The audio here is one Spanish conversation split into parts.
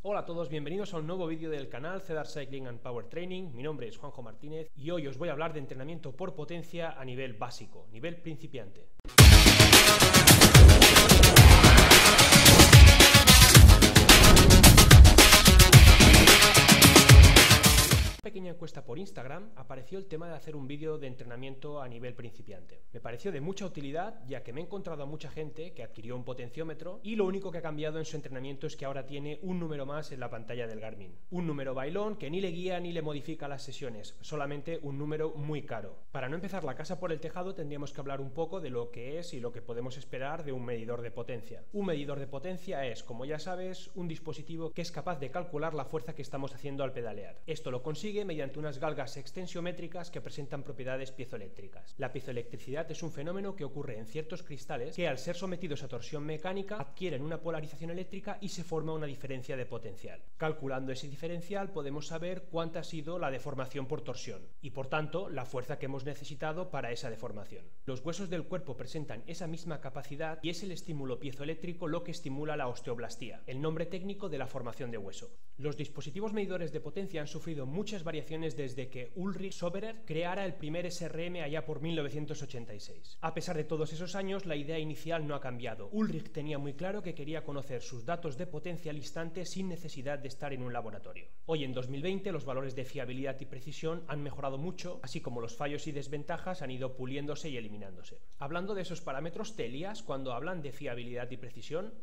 Hola a todos, bienvenidos a un nuevo vídeo del canal Cedar Cycling and Power Training. Mi nombre es Juanjo Martínez y hoy os voy a hablar de entrenamiento por potencia a nivel básico, nivel principiante. Pequeña encuesta por Instagram apareció el tema de hacer un vídeo de entrenamiento a nivel principiante. Me pareció de mucha utilidad, ya que me he encontrado a mucha gente que adquirió un potenciómetro y lo único que ha cambiado en su entrenamiento es que ahora tiene un número más en la pantalla del Garmin. Un número bailón que ni le guía ni le modifica las sesiones, solamente un número muy caro. Para no empezar la casa por el tejado tendríamos que hablar un poco de lo que es y lo que podemos esperar de un medidor de potencia. Un medidor de potencia es, como ya sabes, un dispositivo que es capaz de calcular la fuerza que estamos haciendo al pedalear. Esto lo consigue mediante unas galgas extensiométricas que presentan propiedades piezoeléctricas. La piezoelectricidad es un fenómeno que ocurre en ciertos cristales que, al ser sometidos a torsión mecánica, adquieren una polarización eléctrica y se forma una diferencia de potencial. Calculando ese diferencial podemos saber cuánta ha sido la deformación por torsión y, por tanto, la fuerza que hemos necesitado para esa deformación. Los huesos del cuerpo presentan esa misma capacidad y es el estímulo piezoeléctrico lo que estimula la osteoblastía, el nombre técnico de la formación de hueso. Los dispositivos medidores de potencia han sufrido muchas variaciones desde que Ulrich Soberer creara el primer SRM allá por 1986. A pesar de todos esos años, la idea inicial no ha cambiado. Ulrich tenía muy claro que quería conocer sus datos de potencia al instante sin necesidad de estar en un laboratorio. Hoy, en 2020, los valores de fiabilidad y precisión han mejorado mucho, así como los fallos y desventajas han ido puliéndose y eliminándose. Hablando de esos parámetros, TELIAS, cuando hablan de fiabilidad y precisión,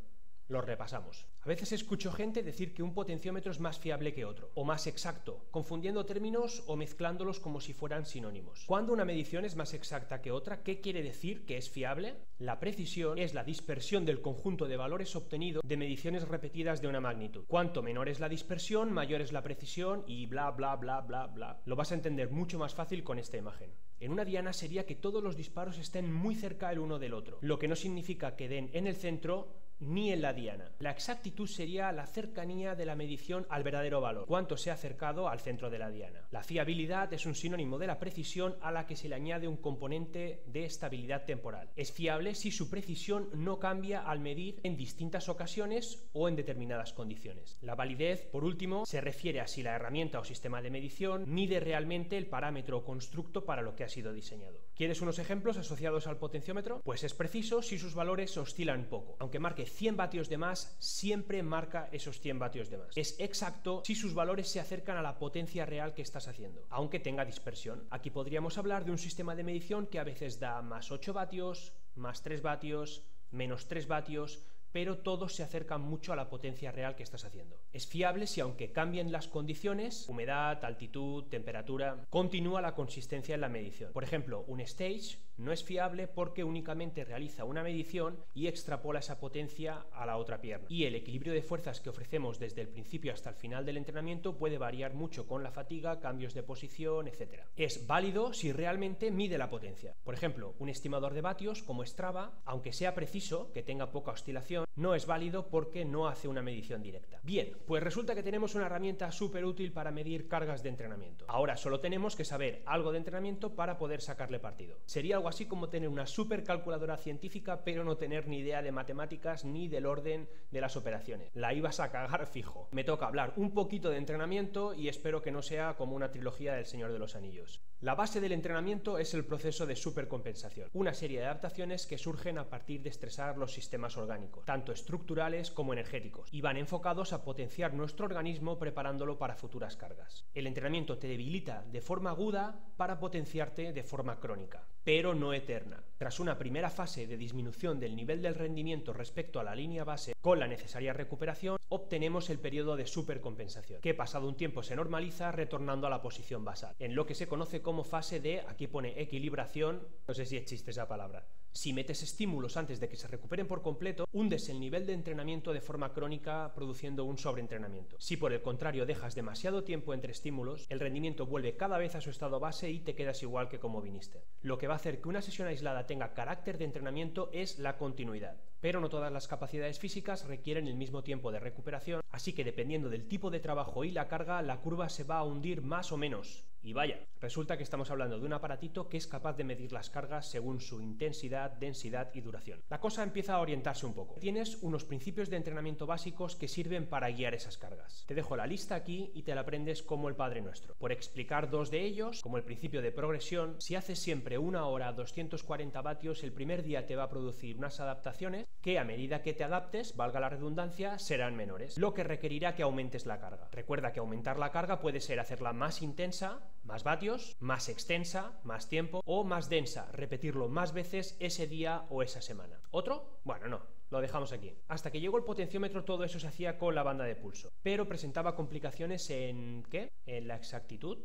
los repasamos. A veces escucho gente decir que un potenciómetro es más fiable que otro, o más exacto, confundiendo términos o mezclándolos como si fueran sinónimos. Cuando una medición es más exacta que otra, ¿qué quiere decir que es fiable? La precisión es la dispersión del conjunto de valores obtenido de mediciones repetidas de una magnitud. Cuanto menor es la dispersión, mayor es la precisión y bla bla bla bla bla. Lo vas a entender mucho más fácil con esta imagen. En una diana sería que todos los disparos estén muy cerca el uno del otro, lo que no significa que den en el centro ni en la diana. La exactitud sería la cercanía de la medición al verdadero valor, cuánto se ha acercado al centro de la diana. La fiabilidad es un sinónimo de la precisión a la que se le añade un componente de estabilidad temporal. Es fiable si su precisión no cambia al medir en distintas ocasiones o en determinadas condiciones. La validez, por último, se refiere a si la herramienta o sistema de medición mide realmente el parámetro o constructo para lo que ha sido diseñado. ¿Quieres unos ejemplos asociados al potenciómetro? Pues es preciso si sus valores oscilan poco. Aunque marque 100 vatios de más, siempre marca esos 100 vatios de más. Es exacto si sus valores se acercan a la potencia real que estás haciendo, aunque tenga dispersión. Aquí podríamos hablar de un sistema de medición que a veces da más 8 vatios, más 3 vatios, menos 3 vatios, pero todos se acercan mucho a la potencia real que estás haciendo. Es fiable si, aunque cambien las condiciones, humedad, altitud, temperatura, continúa la consistencia en la medición. Por ejemplo, un stage no es fiable porque únicamente realiza una medición y extrapola esa potencia a la otra pierna. Y el equilibrio de fuerzas que ofrecemos desde el principio hasta el final del entrenamiento puede variar mucho con la fatiga, cambios de posición, etc. Es válido si realmente mide la potencia. Por ejemplo, un estimador de vatios como Strava, aunque sea preciso, que tenga poca oscilación, no es válido porque no hace una medición directa. Bien, pues resulta que tenemos una herramienta súper útil para medir cargas de entrenamiento. Ahora solo tenemos que saber algo de entrenamiento para poder sacarle partido. Sería algo así como tener una supercalculadora científica pero no tener ni idea de matemáticas ni del orden de las operaciones. La ibas a cagar fijo. Me toca hablar un poquito de entrenamiento y espero que no sea como una trilogía del Señor de los Anillos. La base del entrenamiento es el proceso de supercompensación, una serie de adaptaciones que surgen a partir de estresar los sistemas orgánicos, tanto estructurales como energéticos, y van enfocados a potenciar nuestro organismo preparándolo para futuras cargas. El entrenamiento te debilita de forma aguda para potenciarte de forma crónica, pero no eterna. Tras una primera fase de disminución del nivel del rendimiento respecto a la línea base, con la necesaria recuperación, obtenemos el periodo de supercompensación, que pasado un tiempo se normaliza retornando a la posición basal, en lo que se conoce como fase de, aquí pone equilibración, no sé si existe esa palabra. Si metes estímulos antes de que se recuperen por completo, hundes el nivel de entrenamiento de forma crónica produciendo un sobreentrenamiento. Si por el contrario dejas demasiado tiempo entre estímulos, el rendimiento vuelve cada vez a su estado base y te quedas igual que como viniste. Lo que va a hacer que una sesión aislada tenga carácter de entrenamiento es la continuidad. pero no todas las capacidades físicas requieren el mismo tiempo de recuperación, así que dependiendo del tipo de trabajo y la carga, la curva se va a hundir más o menos. Y vaya, resulta que estamos hablando de un aparatito que es capaz de medir las cargas según su intensidad, densidad y duración. La cosa empieza a orientarse un poco. Tienes unos principios de entrenamiento básicos que sirven para guiar esas cargas. Te dejo la lista aquí y te la aprendes como el Padre Nuestro. Por explicar dos de ellos, como el principio de progresión, si haces siempre 1 hora a 240 vatios, el primer día te va a producir unas adaptaciones que a medida que te adaptes, valga la redundancia, serán menores, lo que requerirá que aumentes la carga. Recuerda que aumentar la carga puede ser hacerla más intensa, más vatios, más extensa, más tiempo o más densa, repetirlo más veces ese día o esa semana. ¿Otro? Bueno, no, lo dejamos aquí. Hasta que llegó el potenciómetro todo eso se hacía con la banda de pulso, pero presentaba complicaciones en ¿qué? En la exactitud,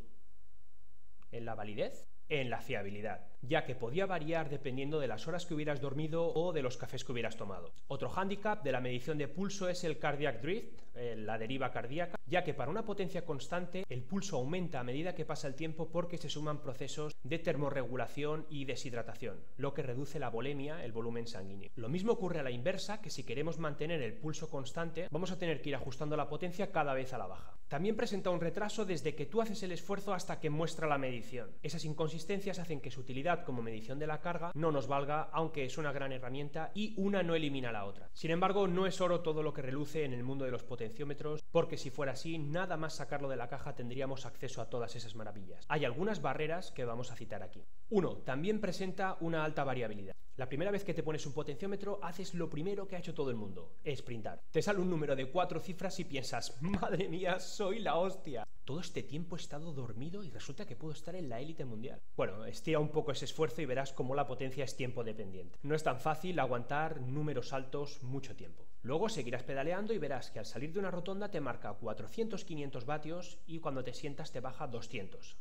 en la validez, en la fiabilidad, ya que podía variar dependiendo de las horas que hubieras dormido o de los cafés que hubieras tomado. Otro hándicap de la medición de pulso es el cardiac drift, la deriva cardíaca, ya que para una potencia constante el pulso aumenta a medida que pasa el tiempo porque se suman procesos de termorregulación y deshidratación, lo que reduce la volemia, el volumen sanguíneo. Lo mismo ocurre a la inversa, que si queremos mantener el pulso constante, vamos a tener que ir ajustando la potencia cada vez a la baja. También presenta un retraso desde que tú haces el esfuerzo hasta que muestra la medición. Esas inconsistencias hacen que su utilidad como medición de la carga no nos valga, aunque es una gran herramienta y una no elimina la otra. Sin embargo, no es oro todo lo que reluce en el mundo de los potenciómetros, porque si fuera así, nada más sacarlo de la caja tendríamos acceso a todas esas maravillas. Hay algunas barreras que vamos a citar aquí. 1. También presenta una alta variabilidad. La primera vez que te pones un potenciómetro, haces lo primero que ha hecho todo el mundo, sprintar. Te sale un número de 4 cifras y piensas, madre mía, soy la hostia. Todo este tiempo he estado dormido y resulta que puedo estar en la élite mundial. Bueno, estira un poco ese esfuerzo y verás cómo la potencia es tiempo dependiente. No es tan fácil aguantar números altos mucho tiempo. Luego seguirás pedaleando y verás que al salir de una rotonda te marca 400-500 vatios y cuando te sientas te baja 200.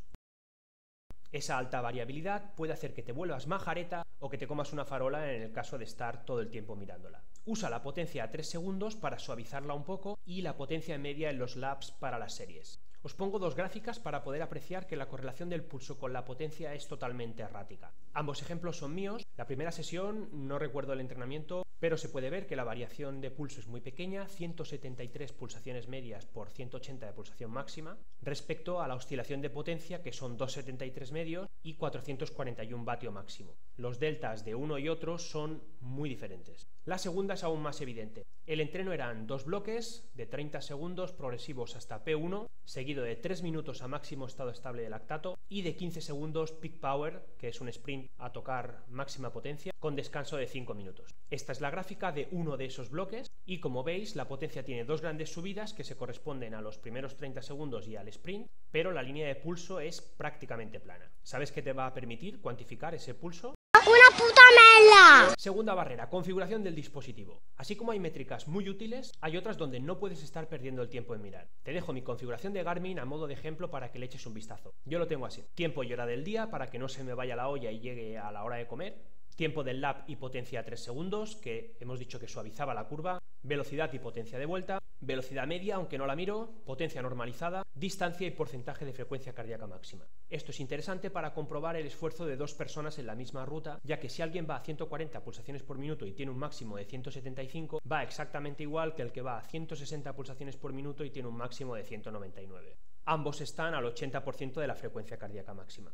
Esa alta variabilidad puede hacer que te vuelvas majareta o que te comas una farola en el caso de estar todo el tiempo mirándola. Usa la potencia a 3 segundos para suavizarla un poco y la potencia media en los laps para las series. Os pongo dos gráficas para poder apreciar que la correlación del pulso con la potencia es totalmente errática. Ambos ejemplos son míos. La primera sesión no recuerdo el entrenamiento, pero se puede ver que la variación de pulso es muy pequeña, 173 pulsaciones medias por 180 de pulsación máxima, respecto a la oscilación de potencia que son 273 medios y 441 vatio máximo. Los deltas de uno y otro son muy diferentes. La segunda es aún más evidente. El entreno eran 2 bloques de 30 segundos progresivos hasta P1, seguido de 3 minutos a máximo estado estable de lactato y de 15 segundos peak power, que es un sprint a tocar máxima potencia, con descanso de 5 minutos. Esta es la gráfica de uno de esos bloques y como veis la potencia tiene dos grandes subidas que se corresponden a los primeros 30 segundos y al sprint, pero la línea de pulso es prácticamente plana. ¿Sabes qué te va a permitir cuantificar ese pulso? ¡Una puta mela! Segunda barrera, configuración del dispositivo. Así como hay métricas muy útiles, hay otras donde no puedes estar perdiendo el tiempo en mirar. Te dejo mi configuración de Garmin a modo de ejemplo para que le eches un vistazo. Yo lo tengo así. Tiempo y hora del día para que no se me vaya la olla y llegue a la hora de comer. Tiempo del lap y potencia a 3 segundos, que hemos dicho que suavizaba la curva. Velocidad y potencia de vuelta. Velocidad media, aunque no la miro. Potencia normalizada. Distancia y porcentaje de frecuencia cardíaca máxima. Esto es interesante para comprobar el esfuerzo de dos personas en la misma ruta, ya que si alguien va a 140 pulsaciones por minuto y tiene un máximo de 175, va exactamente igual que el que va a 160 pulsaciones por minuto y tiene un máximo de 199. Ambos están al 80% de la frecuencia cardíaca máxima.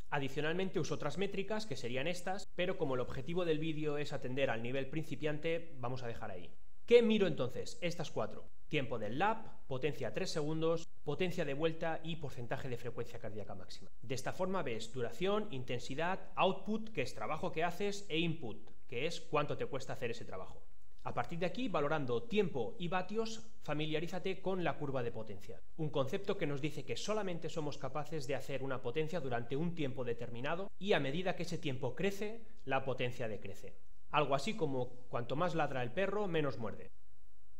Adicionalmente uso otras métricas que serían estas, pero como el objetivo del vídeo es atender al nivel principiante, vamos a dejar ahí. ¿Qué miro entonces? Estas 4. Tiempo del lap, potencia a 3 segundos, potencia de vuelta y porcentaje de frecuencia cardíaca máxima. De esta forma ves duración, intensidad, output, que es trabajo que haces, e input, que es cuánto te cuesta hacer ese trabajo. A partir de aquí, valorando tiempo y vatios, familiarízate con la curva de potencia, un concepto que nos dice que solamente somos capaces de hacer una potencia durante un tiempo determinado y a medida que ese tiempo crece, la potencia decrece. Algo así como cuanto más ladra el perro, menos muerde.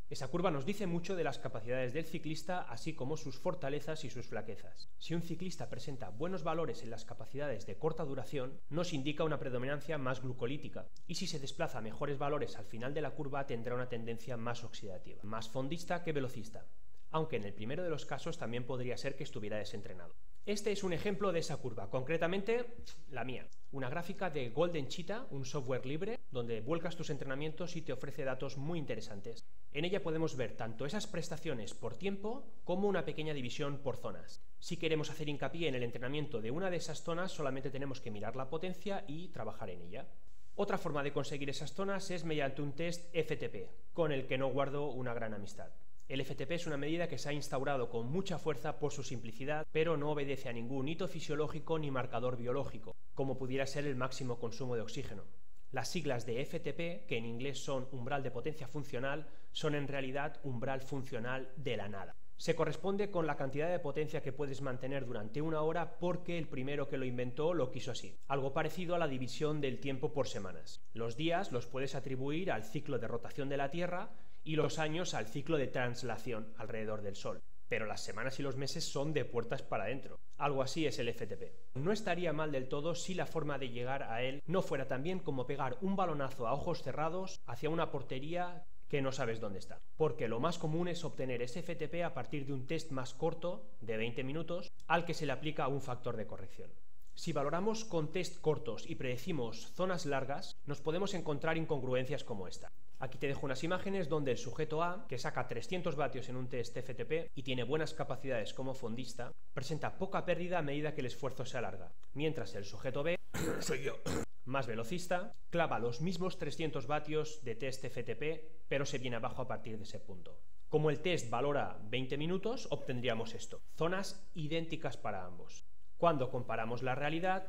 Esa curva nos dice mucho de las capacidades del ciclista, así como sus fortalezas y sus flaquezas. Si un ciclista presenta buenos valores en las capacidades de corta duración, nos indica una predominancia más glucolítica, y si se desplaza a mejores valores al final de la curva, tendrá una tendencia más oxidativa, más fondista que velocista, aunque en el primero de los casos también podría ser que estuviera desentrenado. Este es un ejemplo de esa curva, concretamente la mía. Una gráfica de Golden Cheetah, un software libre, donde vuelcas tus entrenamientos y te ofrece datos muy interesantes. En ella podemos ver tanto esas prestaciones por tiempo como una pequeña división por zonas. Si queremos hacer hincapié en el entrenamiento de una de esas zonas, solamente tenemos que mirar la potencia y trabajar en ella. Otra forma de conseguir esas zonas es mediante un test FTP, con el que no guardo una gran amistad. El FTP es una medida que se ha instaurado con mucha fuerza por su simplicidad, pero no obedece a ningún hito fisiológico ni marcador biológico, como pudiera ser el máximo consumo de oxígeno. Las siglas de FTP, que en inglés son umbral de potencia funcional, son en realidad umbral funcional de la nada. Se corresponde con la cantidad de potencia que puedes mantener durante una hora porque el primero que lo inventó lo quiso así. Algo parecido a la división del tiempo por semanas. Los días los puedes atribuir al ciclo de rotación de la Tierra y los años al ciclo de translación alrededor del Sol. Pero las semanas y los meses son de puertas para adentro. Algo así es el FTP. No estaría mal del todo si la forma de llegar a él no fuera tan bien como pegar un balonazo a ojos cerrados hacia una portería que no sabes dónde está. Porque lo más común es obtener ese FTP a partir de un test más corto, de 20 minutos, al que se le aplica un factor de corrección. Si valoramos con test cortos y predecimos zonas largas, nos podemos encontrar incongruencias como esta. Aquí te dejo unas imágenes donde el sujeto A, que saca 300 vatios en un test FTP y tiene buenas capacidades como fondista, presenta poca pérdida a medida que el esfuerzo se alarga, mientras el sujeto B, soy yo, más velocista, clava los mismos 300 vatios de test FTP, pero se viene abajo a partir de ese punto. Como el test valora 20 minutos, obtendríamos esto, zonas idénticas para ambos. Cuando comparamos la realidad,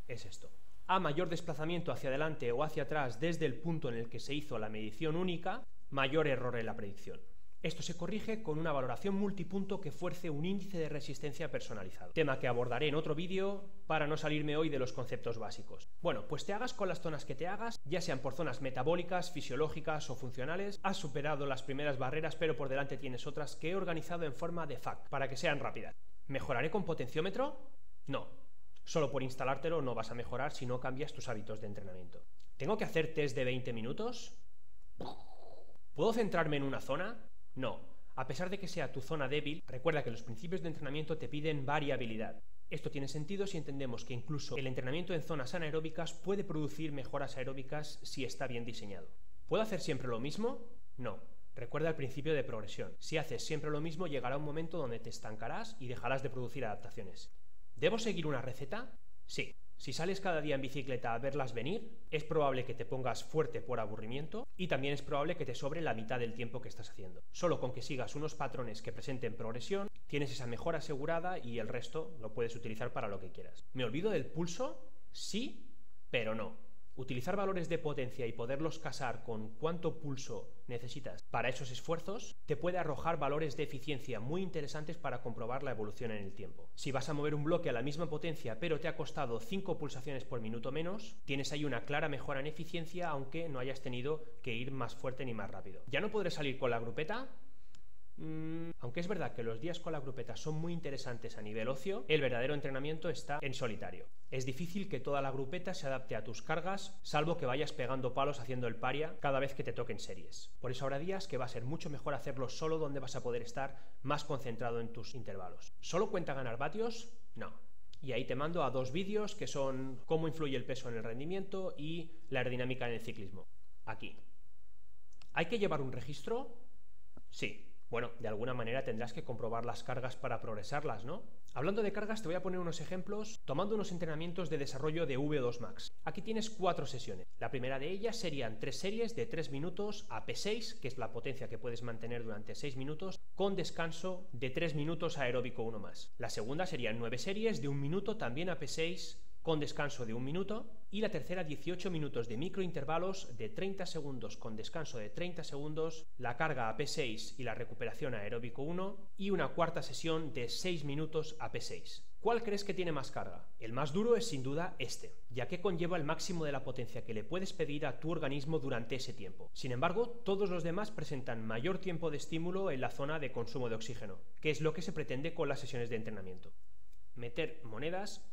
es esto. A mayor desplazamiento hacia adelante o hacia atrás desde el punto en el que se hizo la medición única, mayor error en la predicción. Esto se corrige con una valoración multipunto que fuerce un índice de resistencia personalizado, tema que abordaré en otro vídeo para no salirme hoy de los conceptos básicos. Bueno, pues te hagas con las zonas que te hagas, ya sean por zonas metabólicas, fisiológicas o funcionales, has superado las primeras barreras, pero por delante tienes otras que he organizado en forma de FAQ, para que sean rápidas. ¿Mejoraré con potenciómetro? No. Solo por instalártelo no vas a mejorar si no cambias tus hábitos de entrenamiento. ¿Tengo que hacer test de 20 minutos? ¿Puedo centrarme en una zona? No. A pesar de que sea tu zona débil, recuerda que los principios de entrenamiento te piden variabilidad. Esto tiene sentido si entendemos que incluso el entrenamiento en zonas anaeróbicas puede producir mejoras aeróbicas si está bien diseñado. ¿Puedo hacer siempre lo mismo? No. Recuerda el principio de progresión. Si haces siempre lo mismo, llegará un momento donde te estancarás y dejarás de producir adaptaciones. ¿Debo seguir una receta? Sí. Si sales cada día en bicicleta a verlas venir, es probable que te pongas fuerte por aburrimiento y también es probable que te sobre la mitad del tiempo que estás haciendo. Solo con que sigas unos patrones que presenten progresión, tienes esa mejora asegurada y el resto lo puedes utilizar para lo que quieras. ¿Me olvido del pulso? Sí, pero no. Utilizar valores de potencia y poderlos casar con cuánto pulso necesitas para esos esfuerzos te puede arrojar valores de eficiencia muy interesantes para comprobar la evolución en el tiempo. Si vas a mover un bloque a la misma potencia pero te ha costado 5 pulsaciones por minuto menos, tienes ahí una clara mejora en eficiencia aunque no hayas tenido que ir más fuerte ni más rápido. ¿Ya no podré salir con la grupeta? Aunque es verdad que los días con la grupeta son muy interesantes a nivel ocio, el verdadero entrenamiento está en solitario. Es difícil que toda la grupeta se adapte a tus cargas, salvo que vayas pegando palos haciendo el paria cada vez que te toquen series. Por eso habrá días que va a ser mucho mejor hacerlo solo donde vas a poder estar más concentrado en tus intervalos. ¿Solo cuenta ganar vatios? No. Y ahí te mando a 2 vídeos que son cómo influye el peso en el rendimiento y la aerodinámica en el ciclismo. Aquí. ¿Hay que llevar un registro? Sí. Bueno, de alguna manera tendrás que comprobar las cargas para progresarlas, ¿no? Hablando de cargas, te voy a poner unos ejemplos tomando unos entrenamientos de desarrollo de V2 Max. Aquí tienes 4 sesiones. La primera de ellas serían 3 series de 3 minutos a P6, que es la potencia que puedes mantener durante 6 minutos, con descanso de 3 minutos aeróbico 1 más. La segunda serían 9 series de 1 minuto también a P6, con descanso de 1 minuto, y la tercera 18 minutos de microintervalos de 30 segundos con descanso de 30 segundos, la carga a P6 y la recuperación aeróbico 1, y una cuarta sesión de 6 minutos a P6. ¿Cuál crees que tiene más carga? El más duro es sin duda este, ya que conlleva el máximo de la potencia que le puedes pedir a tu organismo durante ese tiempo. Sin embargo, todos los demás presentan mayor tiempo de estímulo en la zona de consumo de oxígeno, que es lo que se pretende con las sesiones de entrenamiento. Meter monedas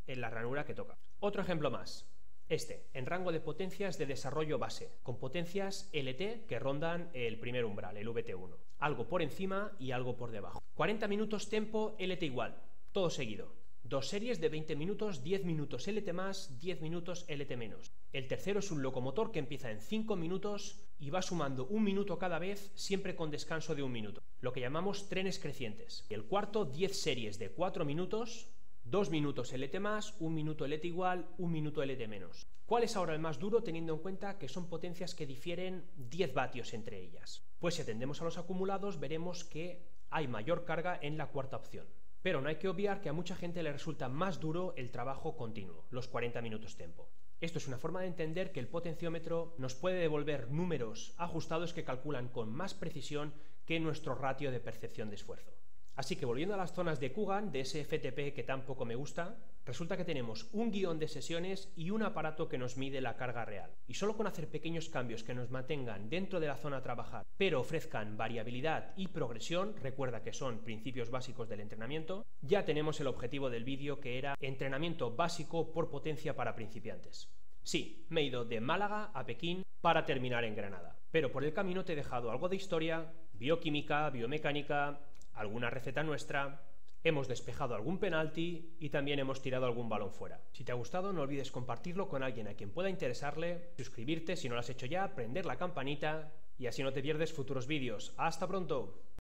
en la ranura que toca. Otro ejemplo más. Este, en rango de potencias de desarrollo base, con potencias LT que rondan el primer umbral, el VT1. Algo por encima y algo por debajo. 40 minutos tempo LT igual. Todo seguido. 2 series de 20 minutos, 10 minutos LT+, 10 minutos LT-. El tercero es un locomotor que empieza en 5 minutos y va sumando 1 minuto cada vez, siempre con descanso de 1 minuto, lo que llamamos trenes crecientes. El cuarto, 10 series de 4 minutos, 2 minutos LT+, 1 minuto LT igual, 1 minuto LT-. ¿Cuál es ahora el más duro teniendo en cuenta que son potencias que difieren 10 vatios entre ellas? Pues si atendemos a los acumulados veremos que hay mayor carga en la cuarta opción. Pero no hay que obviar que a mucha gente le resulta más duro el trabajo continuo, los 40 minutos tempo. Esto es una forma de entender que el potenciómetro nos puede devolver números ajustados que calculan con más precisión que nuestro ratio de percepción de esfuerzo. Así que volviendo a las zonas de Kugan, de ese FTP que tampoco me gusta, resulta que tenemos un guión de sesiones y un aparato que nos mide la carga real. Y solo con hacer pequeños cambios que nos mantengan dentro de la zona a trabajar, pero ofrezcan variabilidad y progresión, recuerda que son principios básicos del entrenamiento, ya tenemos el objetivo del vídeo, que era entrenamiento básico por potencia para principiantes. Sí, me he ido de Málaga a Pekín para terminar en Granada, pero por el camino te he dejado algo de historia, bioquímica, biomecánica, alguna receta nuestra, hemos despejado algún penalti y también hemos tirado algún balón fuera. Si te ha gustado, no olvides compartirlo con alguien a quien pueda interesarle, suscribirte si no lo has hecho ya, prender la campanita y así no te pierdes futuros vídeos. ¡Hasta pronto!